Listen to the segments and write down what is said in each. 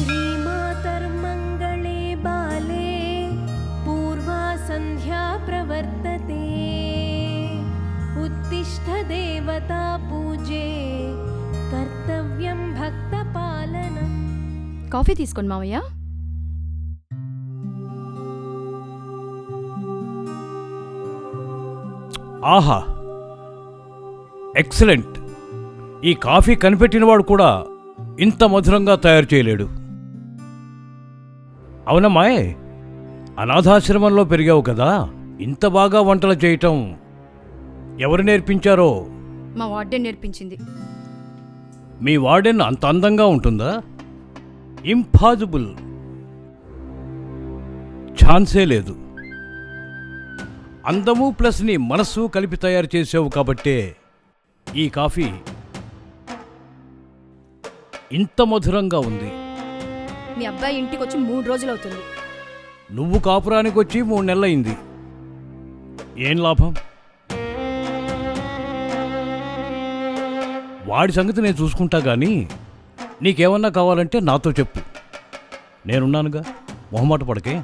శ్రీమాతర్మంగళే బాలే పూర్వా సంధ్యా ప్రవర్తతే ఉత్తిష్ఠ దేవతా పూజే కర్తవ్యం భక్త పాలనం. కాఫీ తీసుకోండి మావయ్య. ఆహా, ఎక్సలెంట్. ఈ కాఫీ కనిపెట్టినవాడు కూడా ఇంత మధురంగా తయారు చేయలేడు. అవునమ్మాయ్, అనాథాశ్రమంలో పెరిగావు కదా, ఇంత బాగా వంటలు చేయటం ఎవరు నేర్పించారో? మా వార్డెన్ నేర్పించింది. మీ వార్డెన్ అంత అందంగా ఉంటుందా? ఇంపాసిబుల్, ఛాన్సే లేదు. అందము ప్లస్ నీ మనస్సు కలిపి తయారు చేసావు కాబట్టే ఈ కాఫీ ఇంత మధురంగా ఉంది. మీ అబ్బాయి ఇంటికి వచ్చి 3 రోజులు అవుతుంది. నువ్వు కాపురానికి వచ్చి 3 నెలలైంది. ఏం లాభం? వాడి సంగతి నేను చూసుకుంటా గానీ నీకేమన్నా కావాలంటే నాతో చెప్పు, నేనున్నానుగా, మొహమాట పడకే.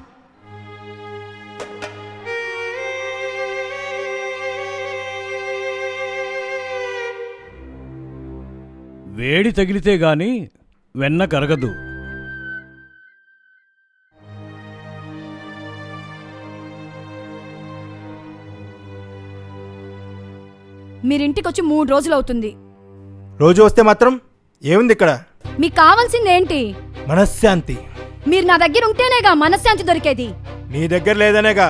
వేడి తగిలితే గాని వెన్న కరగదు. మీరింటికి వచ్చి 3 రోజులు అవుతుంది. రోజు వస్తే మాత్రం ఏముంది ఇక్కడ? మీకు కావాల్సింది ఏంటి? మనశ్శాంతి. మీరు నా దగ్గర ఉంటేనేగా మనశ్శాంతి దొరికేది. నీ దగ్గర లేదనేగా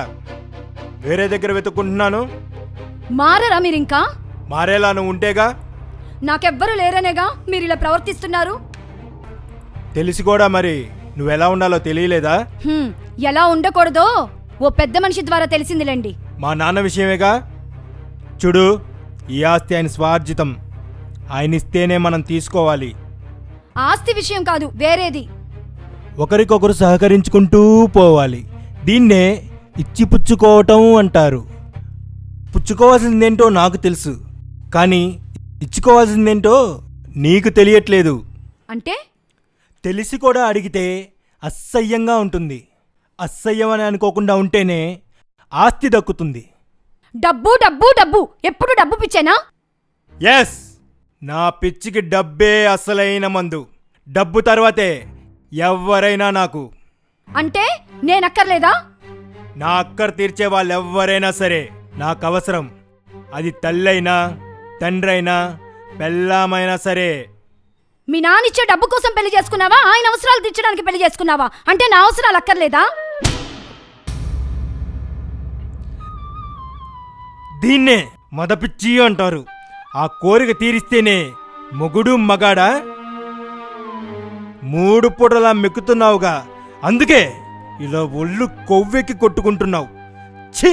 వేరే దగ్గర వెతుక్కుంటున్నాను. మారరా మీరింకా? మారేలా నువ్వు ఉంటేగా. నాకెవ్వరూ లేరనేగా మీరు ఇలా ప్రవర్తిస్తున్నారు. తెలిసి కూడా మరి నువ్వెలా ఉండాలో తెలియలేదా? ఎలా ఉండకూడదో ఓ పెద్ద మనిషి ద్వారా తెలిసిందిలేండి. మా నాన్న విషయమేగా. చూడు, ఈ ఆస్తి ఆయన స్వార్జితం. ఆయన ఇస్తేనే మనం తీసుకోవాలి. ఆస్తి విషయం కాదు, వేరేది. ఒకరికొకరు సహకరించుకుంటూ పోవాలి. దీన్నే ఇచ్చి పుచ్చుకోవటం అంటారు. పుచ్చుకోవాల్సిందేంటో నాకు తెలుసు, కానీ ఇచ్చుకోవాల్సిందేంటో నీకు తెలియట్లేదు. అంటే? తెలిసి కూడా అడిగితే అసహ్యంగా ఉంటుంది. అసహ్యం అని అనుకోకుండా ఉంటేనే ఆస్తి దక్కుతుంది. డబ్బు డబ్బు డబ్బు, ఎప్పుడు డబ్బు పిచ్చేనా? ఎస్, నా పిచ్చికి డబ్బే అసలైన మందు. డబ్బు తర్వాతే ఎవరైనా నాకు. అంటే నేనక్కర్లేదా? నా అక్కర తీర్చే వాళ్ళెవ్వరైనా సరే నాకు అవసరం. అది తల్లైనా, తండ్రైనా, పెళ్ళామైనా సరే. మీ నానిచ్చే డబ్బు కోసం పెళ్లి చేసుకున్నావా, ఆయన అవసరాలు తీర్చడానికి పెళ్లి చేసుకున్నావా? అంటే నా అవసరాలు అక్కర్లేదా? దీన్నే మదపిచ్చి అంటారు. ఆ కోరిక తీరిస్తేనే మొగుడు మగాడా? 3 పూటలా మెక్కుతున్నావుగా, అందుకే ఇలా ఒళ్ళు కొవ్వెక్కి కొట్టుకుంటున్నావు. ఛీ!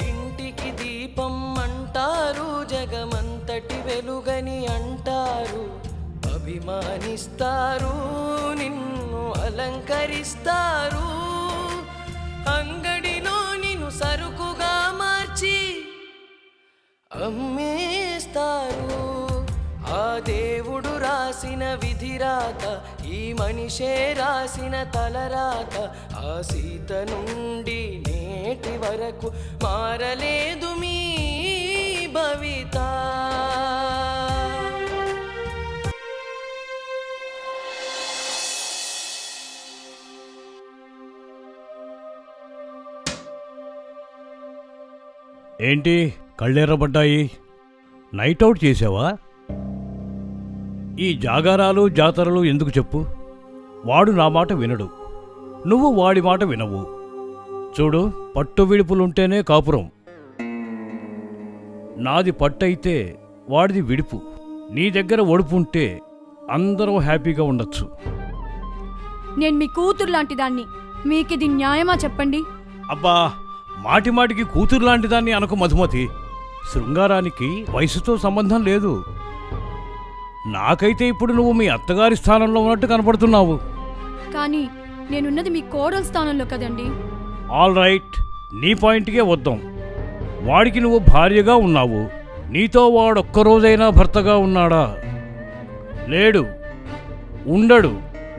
ఇంటికి దీపం అంటారు, జగమంతటి వెలుగని అంటారు. అభిమానిస్తారు, నిన్ను అలంకరిస్తారు. అంగడిలో నిన్ను సరుకుగా మార్చి అమ్మేస్తారు. ఆ దేవుడు రాసిన విధిరాత, ఈ మనిషే రాసిన తలరాత. ఆ సీత నుండి నేటి వరకు మారలేదు మీ భవిత. ఏంటి కళ్ళెర్రబడ్డాయి? నైట్ అవుట్ చేసావా? ఈ జాగారాలు జాతరలు ఎందుకు చెప్పు? వాడు నా మాట వినడు, నువ్వు వాడి మాట వినవు. చూడు, పట్టు విడుపులుంటేనే కాపురం. నాది పట్టయితే వాడిది విడుపు. నీ దగ్గర ఒడుపుంటే అందరం హ్యాపీగా ఉండొచ్చు. నేను మీ కూతురు లాంటి దాన్ని, మీకిది న్యాయమా చెప్పండి? అబ్బా, మాటి మాటికి కూతురు లాంటిదాన్ని అనకు మధుమతి. శృంగారానికి వయసుతో సంబంధం లేదు. నాకైతే ఇప్పుడు నువ్వు మీ అత్తగారి స్థానంలో ఉన్నట్టు కనపడుతున్నావు. కానీ నేనున్నది మీ కోడల స్థానంలో కదండి. ఆల్ రైట్, నీ పాయింట్కే వద్దాం. వాడికి నువ్వు భార్యగా ఉన్నావు, నీతో వాడొక్కరోజైనా భర్తగా ఉన్నాడా? లేడు, ఉండడు,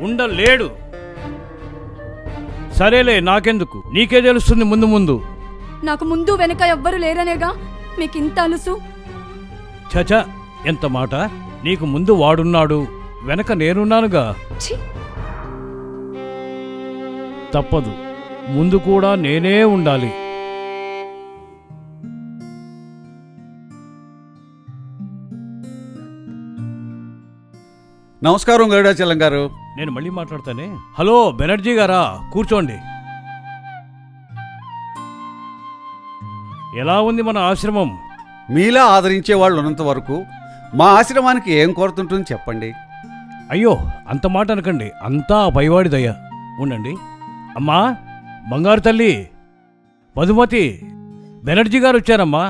ఉండలేడు. సరేలే, నాకెందుకు, నీకే తెలుస్తుంది ముందు ముందు. నాకు ముందు వెనక ఎవ్వరు లేరనేగా మీకింత అలుసు. చచ, ఎంత మాట! నీకు ముందు వాడున్నాడు, వెనక నేనున్నానుగా. ఛీ! తప్పదు, ముందు కూడా నేనే ఉండాలి. నమస్కారం గరుడాచలం గారు. నేను మళ్ళీ మాట్లాడతానే. హలో బెనర్జీ గారా, కూర్చోండి. ఎలా ఉంది మన ఆశ్రమం? మీలా ఆదరించే వాళ్ళు ఉన్నంత వరకు మా ఆశ్రమానికి ఏం కొరతుంటుంది చెప్పండి. అయ్యో, అంత మాట అనకండి, అంతా ఆ పైవాడి దయ. ఉండండి. అమ్మా, బంగారు తల్లి, మధుమతి, బెనర్జీ గారు వచ్చారమ్మా.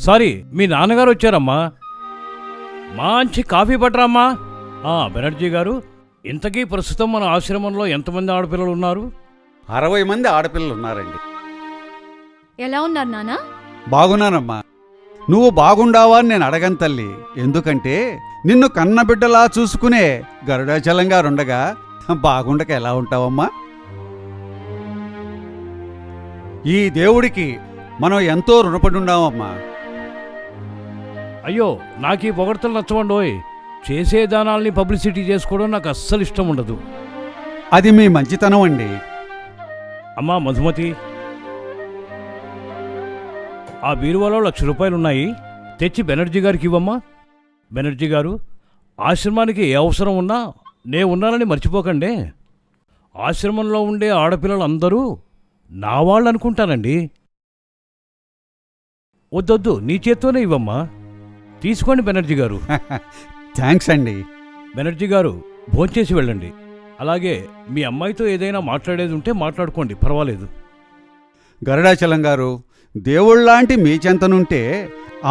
సారీ, మీ నాన్నగారు వచ్చారమ్మా. మంచి కాఫీ పట్టరమ్మా. బెనర్జీ గారు, ఇంతకీ ప్రస్తుతం మన ఆశ్రమంలో ఎంతమంది ఆడపిల్లలు ఉన్నారు? 60 మంది ఆడపిల్లలు ఉన్నారండి. ఎలా ఉన్నారు నానా? బాగున్నానమ్మా. నువ్వు బాగుండావా అని నేను అడగను తల్లి. ఎందుకంటే నిన్ను కన్నబిడ్డలా చూసుకునే గరుడాచలం గారుండగా బాగుండక ఎలా ఉంటావమ్మా? ఈ దేవుడికి మనం ఎంతో రుణపడి ఉన్నామమ్మా. అయ్యో, నాకు ఈ పొగడ్తలు నచ్చవండోయ్. చేసే దానాల్ని పబ్లిసిటీ చేసుకోవడం నాకు అస్సలు ఇష్టం ఉండదు. అది మీ మంచితనం అండి. అమ్మా మధుమతి, ఆ బీరువాలో 1,00,000 రూపాయలున్నాయి, తెచ్చి బెనర్జీ గారికి ఇవ్వమ్మా. బెనర్జీ గారు, ఆశ్రమానికి ఏ అవసరం ఉన్నా నే ఉన్నానని మర్చిపోకండి. ఆశ్రమంలో ఉండే ఆడపిల్లలందరూ నా వాళ్ళు అనుకుంటానండి. వద్దొద్దు, నీ చేత్తోనే ఇవ్వమ్మా. తీసుకోండి బెనర్జీ గారు. థ్యాంక్స్ అండి. బెనర్జీ గారు, భోంచేసి వెళ్ళండి. అలాగే మీ అమ్మాయితో ఏదైనా మాట్లాడేది ఉంటే మాట్లాడుకోండి, పర్వాలేదు. గరుడాచలం గారు, దేవుళ్లాంటి మీ చెంతనుంటే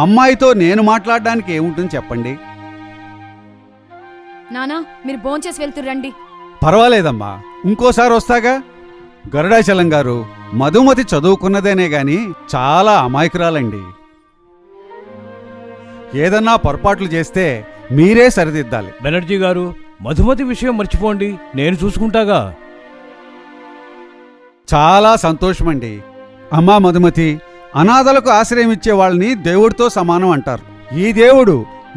అమ్మాయితో నేను మాట్లాడడానికి ఏముంటుంది చెప్పండి. నానా, మీరు భోంచేసి వెళ్తుర్రండి. పర్వాలేదమ్మా, ఇంకోసారి వస్తాగా. గరుడాచలం గారు, మధుమతి చదువుకున్నదేనే గాని చాలా అమాయకురాలండి. ఏదన్నా పొరపాట్లు చేస్తే మీరే సరిదిద్దాలి. బెనర్జీ గారు, మధుమతి విషయం మర్చిపోండి, నేను చూసుకుంటాగా. చాలా సంతోషమండి. అమ్మా మధుమతి, అనాథలకు ఆశ్రయం ఇచ్చే వాళ్ళని దేవుడితో సమానం అంటారు. ఈ దేవుడు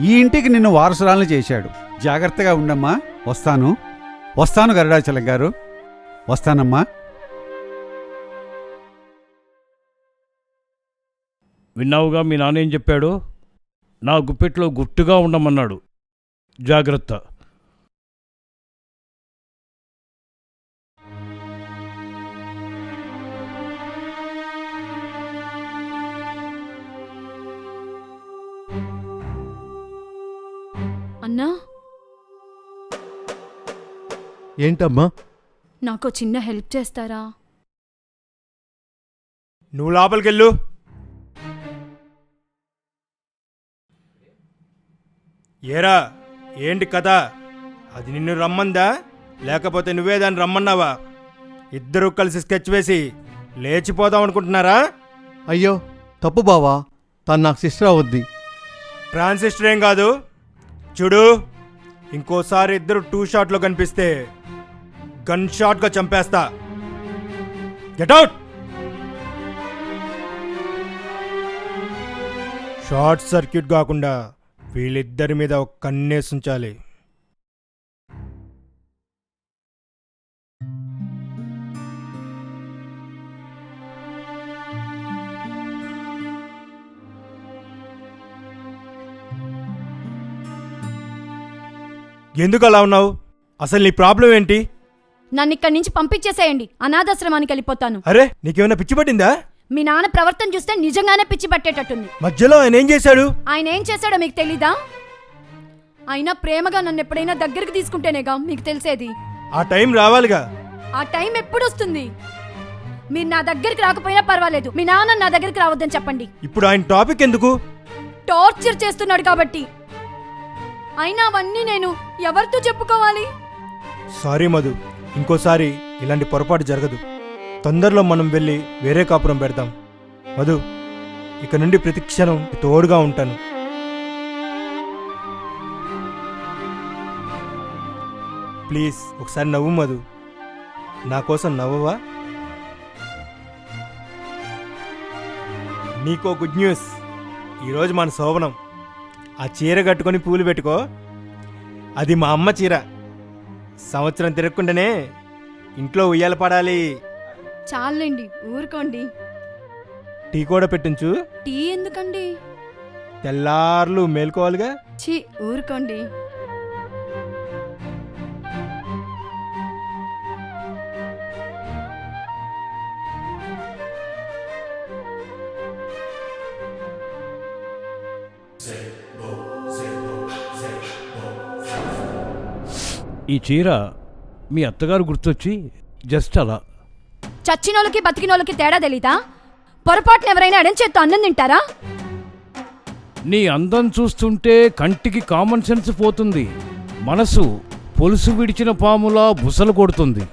ఈ ఇంటికి నిన్ను వారసురాలను చేశాడు. జాగ్రత్తగా ఉండమ్మా. వస్తాను గరుడాచలం గారు, వస్తానమ్మా. విన్నావుగా మీ నాన్న ఏం చెప్పాడు? నా గుప్పెట్లో గుట్టుగా ఉండమన్నాడు. జాగ్రత్త. అన్నా, ఏంటమ్మా? నాకు చిన్న హెల్ప్ చేస్తారా? నువ్వు లోపలికెళ్ళు. ఏరా, ఏంటి కథ? అది నిన్ను రమ్మందా, లేకపోతే నువ్వే దాన్ని రమ్మన్నావా? ఇద్దరూ కలిసి స్కెచ్ వేసి లేచిపోదాం అనుకుంటున్నారా? అయ్యో తప్పు బావా, తను నాకు సిస్టర్ అవుద్ది. ట్రాన్సిస్టర్ ఏం కాదు. చూడు, ఇంకోసారి ఇద్దరు 2 షాట్లో కనిపిస్తే గన్ షాట్గా చంపేస్తా. Get out. షార్ట్ సర్క్యూట్ కాకుండా వీళ్ళిద్దరి మీద ఒక కన్నేసి ఉంచాలి. ఎందుకు అలా ఉన్నావు? అసలు నీ ప్రాబ్లం ఏంటి? నన్ను ఇక్కడి నుంచి పంపించేసేయండి, అనాథాశ్రమానికి వెళ్ళిపోతాను. అరే, నీకేమైనా పిచ్చి పట్టిందా? మీ నాన్న ప్రవర్తన చూస్తే నిజంగానే పిచ్చి పట్టేటట్టుంది. మధ్యలో ఆయన ఏం చేశాడు? ఆయన ఏం చేశాడో మీకు తెలీదా? అయినా ప్రేమగా నన్ను ఎప్పుడైనా దగ్గరికి తీసుకుంటేనేగా మీకు తెలిసేది. ఆ టైం రావాలిగా. ఆ టైం ఎప్పుడు వస్తుంది? మీరు నా దగ్గరికి రాకపోయినా పర్వాలేదు, మీ నాన్న నా దగ్గరికి రావద్దని చెప్పండి. ఇప్పుడు ఆయన టాపిక్ ఎందుకు? టార్చర్ చేస్తున్నాడు కాబట్టి. అయినా అవన్నీ నేను ఎవరితో చెప్పుకోవాలి? సారీ మధు, ఇంకోసారి ఇలాంటి పొరపాటు జరగదు. తొందరలో మనం వెళ్ళి వేరే కాపురం పెడతాం. మధు, ఇక నుండి ప్రతి క్షణం తోడుగా ఉంటాను. ప్లీజ్ ఒకసారి నవ్వు మధు, నా కోసం నవ్వవా? నీకో గుడ్ న్యూస్, ఈరోజు మన శోభనం. ఆ చీర కట్టుకొని పూలు పెట్టుకో. అది మా అమ్మ చీర. సంవత్సరం తిరగకుండానే ఇంట్లో ఉయ్యాల పడాలి. చాలండి ఊరుకోండి. టీ కూడా పెట్టించు. టీ ఎందుకండి? తెల్లార్లు మేల్కోవాలిగా. ఛీ ఊరుకోండి. ఈ చీర మీ అత్తగారు గుర్తొచ్చి జస్ట్ అలా. చచ్చినోళ్ళకి బతికినోళ్ళకి తేడా తెలీదా? పొరపాటున ఎవరైనా ఎడం చేత్తో అన్నం తింటారా? నీ అందం చూస్తుంటే కంటికి కామన్ సెన్స్ పోతుంది, మనసు పొలుసు విడిచిన పాములా బుసలు కొడుతుంది.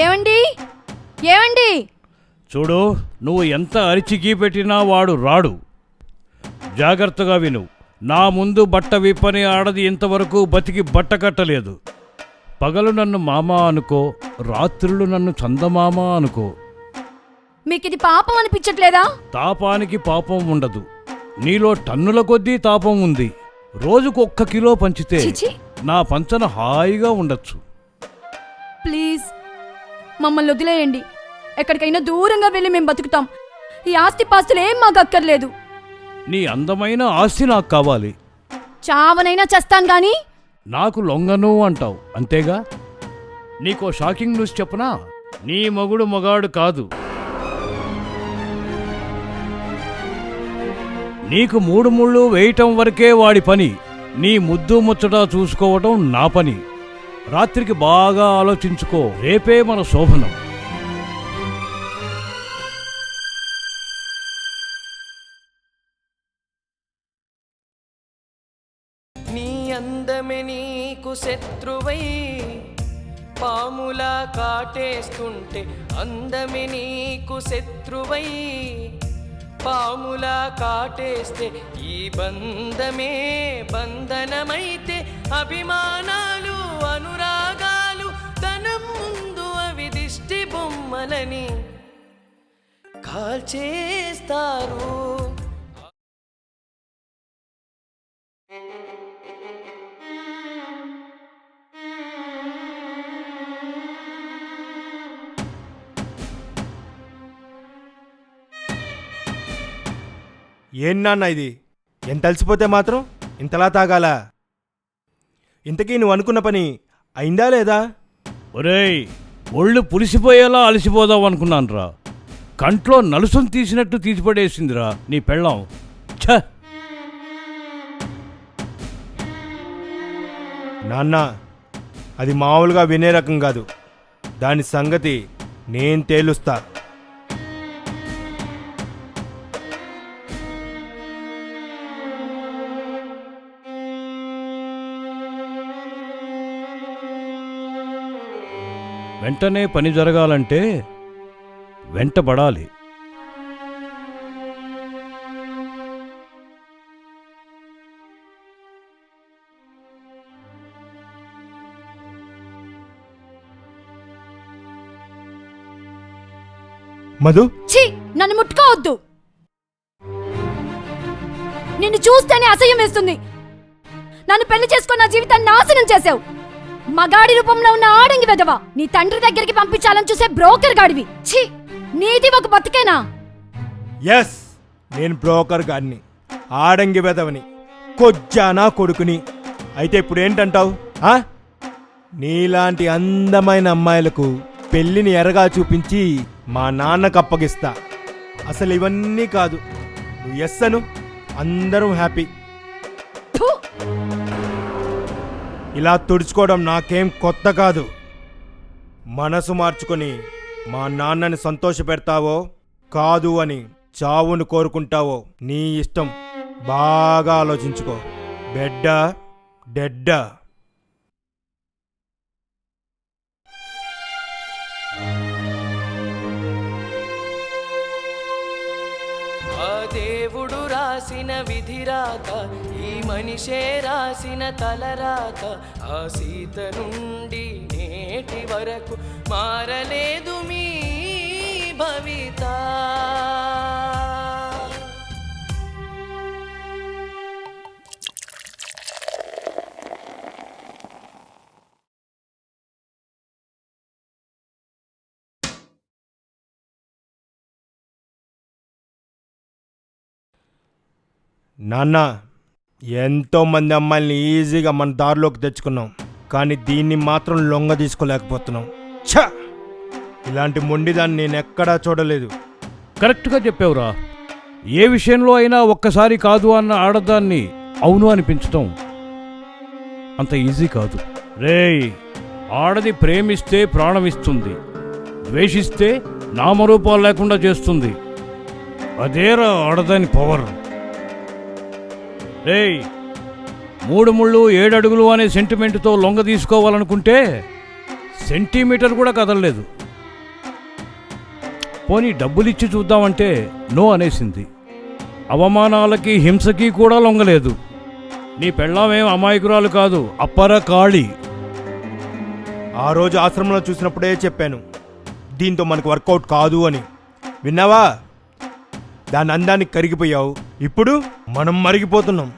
ఏమండి ఏమండి? చూడు, నువ్వు ఎంత అరిచికి పెట్టినా వాడు రాడు. జాగ్రత్తగా విను. నా ముందు బట్ట విప్పని ఆడది ఇంతవరకు బతికి బట్ట కట్టలేదు. పగలు నన్ను మామ అనుకో, రాత్రులు నన్ను చందమామ అనుకో. మీకిది పాపం అనిపించట్లేదా? తాపానికి పాపం ఉండదు. నీలో టన్నుల కొద్దీ తాపం ఉంది. రోజుకు 1 కిలో పంచితే చిచి, నా పంచన హాయిగా ఉండొచ్చు. ప్లీజ్ మమ్మల్ని వదిలేయండి. ఎక్కడికైనా దూరంగా వెళ్ళి మేము బతుకుతాం. ఈ ఆస్తి పాస్తులు ఏం మాకు అక్కర్లేదు. నీ అందమైన ఆస్తి నాకు కావాలి. చావనైనా చేస్తాను గాని నాకు లొంగను అంటావు అంతేగా. నీకో షాకింగ్ న్యూస్ చెప్పనా? నీ మొగుడు మొగాడు కాదు. నీకు 3 ముళ్ళు వేయటం వరకే వాడి పని. నీ ముద్దు ముచ్చట చూసుకోవటం నా పని. రాత్రికి బాగా ఆలోచించుకో, రేపే మన శోభనం. నీ అందమే నీకు శత్రువై పాములా కాటేస్తుంటే, అందమే నీకు శత్రువై పాములా కాటేస్తే, ఈ బంధమే బంధనమైతే అభిమానాలు అనురాగాలు ధనం ముందు అవి దిష్టి బొమ్మలని కాల్చేస్తారు. ఏం నాన్న ఇది? ఎంత అలసిపోతే మాత్రం ఇంతలా తాగాలా? ఇంతకీ నువ్వు అనుకున్న పని అయిందా లేదా? ఒరేయ్, ఒళ్ళు పులిసిపోయేలా అలసిపోదాం అనుకున్నానురా. కంట్లో నలుసును తీసినట్టు తీసిపడేసిందిరా నీ పెళ్ళాం. ఛ! నాన్న, అది మామూలుగా వినే రకం కాదు. దాని సంగతి నేను తేలుస్తా. వెంటనే పని జరగాలంటే వెంటబడాలి. మధు, ఛీ నన్ను ముట్టుకోవద్దు. నిన్ను చూస్తేనే అసహ్యం వేస్తుంది. నన్ను పెళ్లి చేసుకున్న నా జీవితాన్ని నాశనం చేసావు. మగాడి రూపంలో ఉన్న ఆడంగి వెదవ. నీ తండ్రి దగ్గరికి పంపించాలని చూసే బ్రోకర్ గాడివి. ఛీ, నీది ఒక బతికేనా? ఎస్, నేను బ్రోకర్ గాడిని, ఆడంగి వెదవని, కొజ్జానా కొడుకుని. అయితే ఇప్పుడు ఏంటంటావు? నీలాంటి అందమైన అమ్మాయిలకు పెళ్లిని ఎరగా చూపించి మా నాన్నకు అప్పగిస్తా. అసలు ఇవన్నీ కాదు, నువ్వు ఎస్ అను, అందరం హ్యాపీ. ఫు! ఇలా తుడుచుకోవడం నాకేం కొత్త కాదు. మనసు మార్చుకొని మా నాన్నని సంతోషపెడతావో కాదు అని చావును కోరుకుంటావో నీ ఇష్టం. బాగా ఆలోచించుకో. బెడ్డా డెడ్డా? ఆ దేవుడు రాసి రాసిన విధిరాత, ఈ మనిషే రాసిన తలరాత. ఆ సీత నుండి నేటి వరకు మారలేదు మీ భవిత. నాన్న, ఎంతోమంది అమ్మాయిల్ని ఈజీగా మన దారిలోకి తెచ్చుకున్నాం, కానీ దీన్ని మాత్రం లొంగ తీసుకోలేకపోతున్నాం. ఛ! ఇలాంటి మొండిదాన్ని నేను ఎక్కడా చూడలేదు. కరెక్ట్గా చెప్పావురా. ఏ విషయంలో అయినా ఒక్కసారి కాదు అన్న ఆడదాన్ని అవును అనిపించటం అంత ఈజీ కాదు. రేయ్, ఆడది ప్రేమిస్తే ప్రాణమిస్తుంది, ద్వేషిస్తే నామరూపాలు లేకుండా చేస్తుంది. అదేరా ఆడదాని పవర్. రేయ్, 3 ముళ్ళు 7 అడుగులు అనే సెంటిమెంట్తో లొంగ తీసుకోవాలనుకుంటే సెంటీమీటర్ కూడా కదలలేదు. పోనీ డబ్బులిచ్చి చూద్దామంటే నో అనేసింది. అవమానాలకి హింసకి కూడా లొంగలేదు. నీ పెళ్ళామేం అమాయకురాలు కాదు, అప్పర కాళి. ఆ రోజు ఆశ్రమంలో చూసినప్పుడే చెప్పాను, దీంతో మనకు వర్కౌట్ కాదు అని. విన్నావా? దాని అందానికి కరిగిపోయావు. ఇప్పుడు మనం మరిగిపోతున్నాం.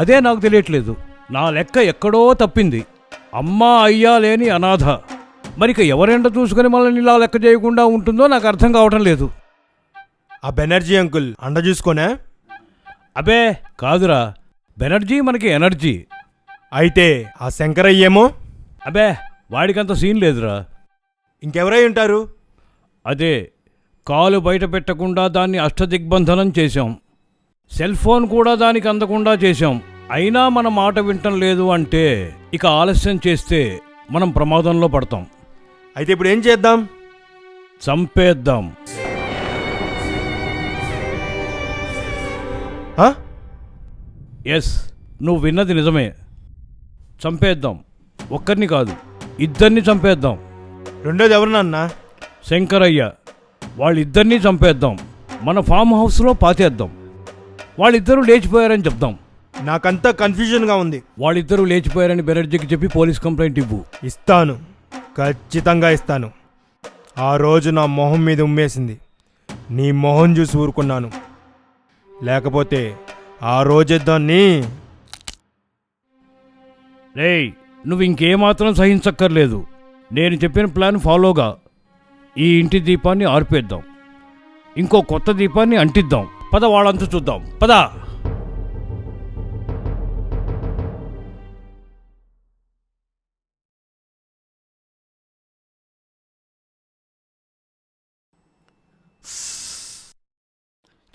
అదే నాకు తెలియట్లేదు. నా లెక్క ఎక్కడో తప్పింది. అమ్మా అయ్యా లేని అనాథ. మరిక ఎవరెండ చూసుకుని మనల్ని ఇలా లెక్క చేయకుండా ఉంటుందో నాకు అర్థం కావటం లేదు. ఆ బెనర్జీ అంకుల్ అండ చూసుకోనే? అబే కాదురా, బెనర్జీ మనకి ఎనర్జీ. అయితే ఆ శంకరయ్యేమో? అబే వాడికంత సీన్ లేదురా. ఇంకెవరై ఉంటారు? అదే, కాలు బయట పెట్టకుండా దాన్ని అష్టదిగ్బంధనం చేశాం. సెల్ ఫోన్ కూడా దానికి అందకుండా చేశాం. అయినా మన మాట వింటం లేదు అంటే ఇక ఆలస్యం చేస్తే మనం ప్రమాదంలో పడతాం. అయితే ఇప్పుడు ఏం చేద్దాం? చంపేద్దాం. ఎస్, నువ్వు విన్నది నిజమే. చంపేద్దాం. ఒక్కరిని కాదు, 2 చంపేద్దాం. రెండోది ఎవరు నాన్న? శంకరయ్య. వాళ్ళిద్దరినీ చంపేద్దాం. మన ఫామ్ హౌస్లో పాతేద్దాం. వాళ్ళిద్దరూ లేచిపోయారని చెప్దాం. నాకంతా కన్ఫ్యూజన్గా ఉంది. వాళ్ళిద్దరూ లేచిపోయారని బెనర్జీకి చెప్పి పోలీస్ కంప్లైంట్ ఇవ్వు. ఇస్తాను, ఖచ్చితంగా ఇస్తాను. ఆ రోజు నా మొహం మీద ఉమ్మేసింది. నీ మొహం చూసి ఊరుకున్నాను. లేకపోతే ఆ రోజే దాన్ని... రేయ్, నువ్వు ఇంకేమాత్రం సహించక్కర్లేదు. నేను చెప్పిన ప్లాన్ ఫాలోగా ఈ ఇంటి దీపాన్ని ఆర్పేద్దాం. ఇంకో కొత్త దీపాన్ని అంటిద్దాం. పద, వాళ్ళంతా చూద్దాం. పద.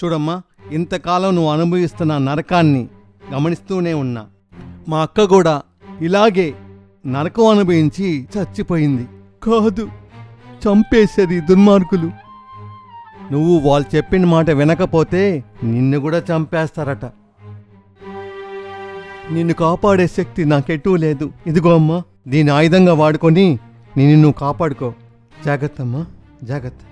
చూడమ్మా, ఇంతకాలం నువ్వు అనుభవిస్తున్న నరకాన్ని గమనిస్తూనే ఉన్నా. మా అక్క కూడా ఇలాగే నరకం అనుభవించి చచ్చిపోయింది. కాదు, చంపేసేది దుర్మార్గులు. నువ్వు వాళ్ళు చెప్పిన మాట వినకపోతే నిన్ను కూడా చంపేస్తారట. నిన్ను కాపాడే శక్తి నాకెటూ లేదు. ఇదిగో అమ్మా, దీని ఆయుధంగా వాడుకొని నిన్ను నువ్వు కాపాడుకో. జాగ్రత్త అమ్మా, జాగ్రత్త.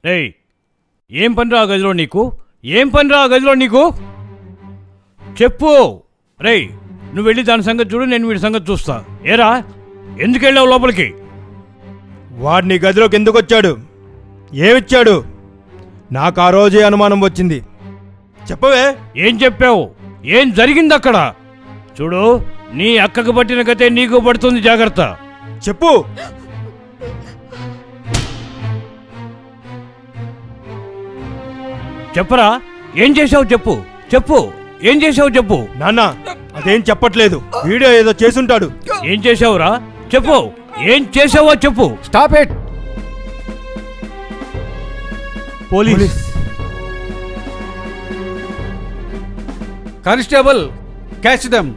రేయ్, ఏం పనిరా ఆ గదిలో నీకు? ఏం పనిరా ఆ గదిలో నీకు? చెప్పు. రేయ్, నువ్వు వెళ్ళి దాని సంగతి చూడు, నేను వీడి సంగతి చూస్తా. ఏరా, ఎందుకు వెళ్ళావు లోపలికి? వాడిని గదిలోకి ఎందుకు వచ్చాడు? ఏమిచ్చాడు? నాకు ఆ రోజే అనుమానం వచ్చింది. చెప్పవే. ఏం చెప్పావు? ఏం జరిగింది అక్కడ? చూడు, నీ అక్కకు పట్టిన గతే నీకు పడుతుంది. జాగ్రత్త. చెప్పు. చెప్పరా, ఏం చేసావు? చెప్పు చెప్పు, ఏం చేసావు చెప్పు. నాన్న, అదేం చెప్పట్లేదు. వీడియో ఏదో చేసుంటాడు. ఏం చేసావురా? చెప్పు, ఏం చేసావో చెప్పు. Stop it. Police. Constable, catch them.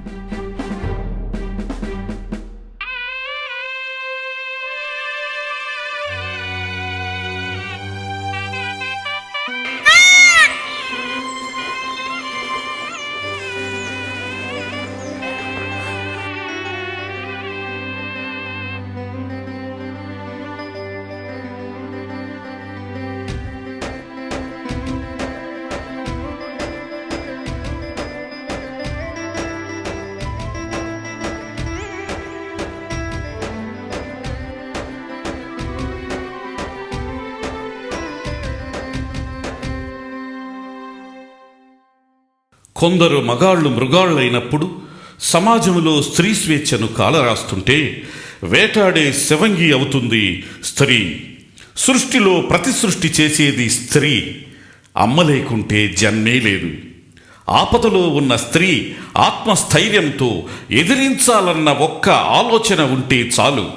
కొందరు మగాళ్ళు మృగాళ్ళైనప్పుడు సమాజంలో స్త్రీ స్వేచ్ఛను కాలరాస్తుంటే వేటాడే శవంగి అవుతుంది స్త్రీ. సృష్టిలో ప్రతి సృష్టి చేసేది స్త్రీ. అమ్మ లేకుంటే జన్మే లేదు. ఆపదలో ఉన్న స్త్రీ ఆత్మస్థైర్యంతో ఎదిరించాలన్న ఒక్క ఆలోచన ఉంటే చాలు.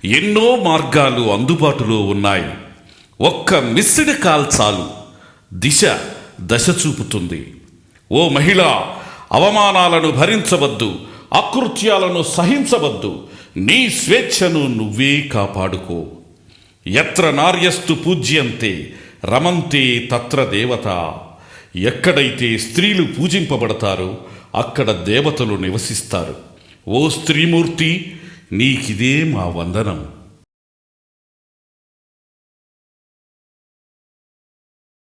ఎన్నో మార్గాలు అందుబాటులో ఉన్నాయి. ఒక్క మిస్డ్ కాల్ చాలు, దశ చూపుతుంది. ఓ మహిళ, అవమానాలను భరించవద్దు, అకృత్యాలను సహించవద్దు. నీ స్వేచ్ఛను నువ్వే కాపాడుకో. యత్ర నార్యస్తు పూజ్యంతే రమంతే తత్ర దేవత. ఎక్కడైతే స్త్రీలు పూజింపబడతారో అక్కడ దేవతలు నివసిస్తారు. ఓ స్త్రీమూర్తి, నీకిదే మా వందనం.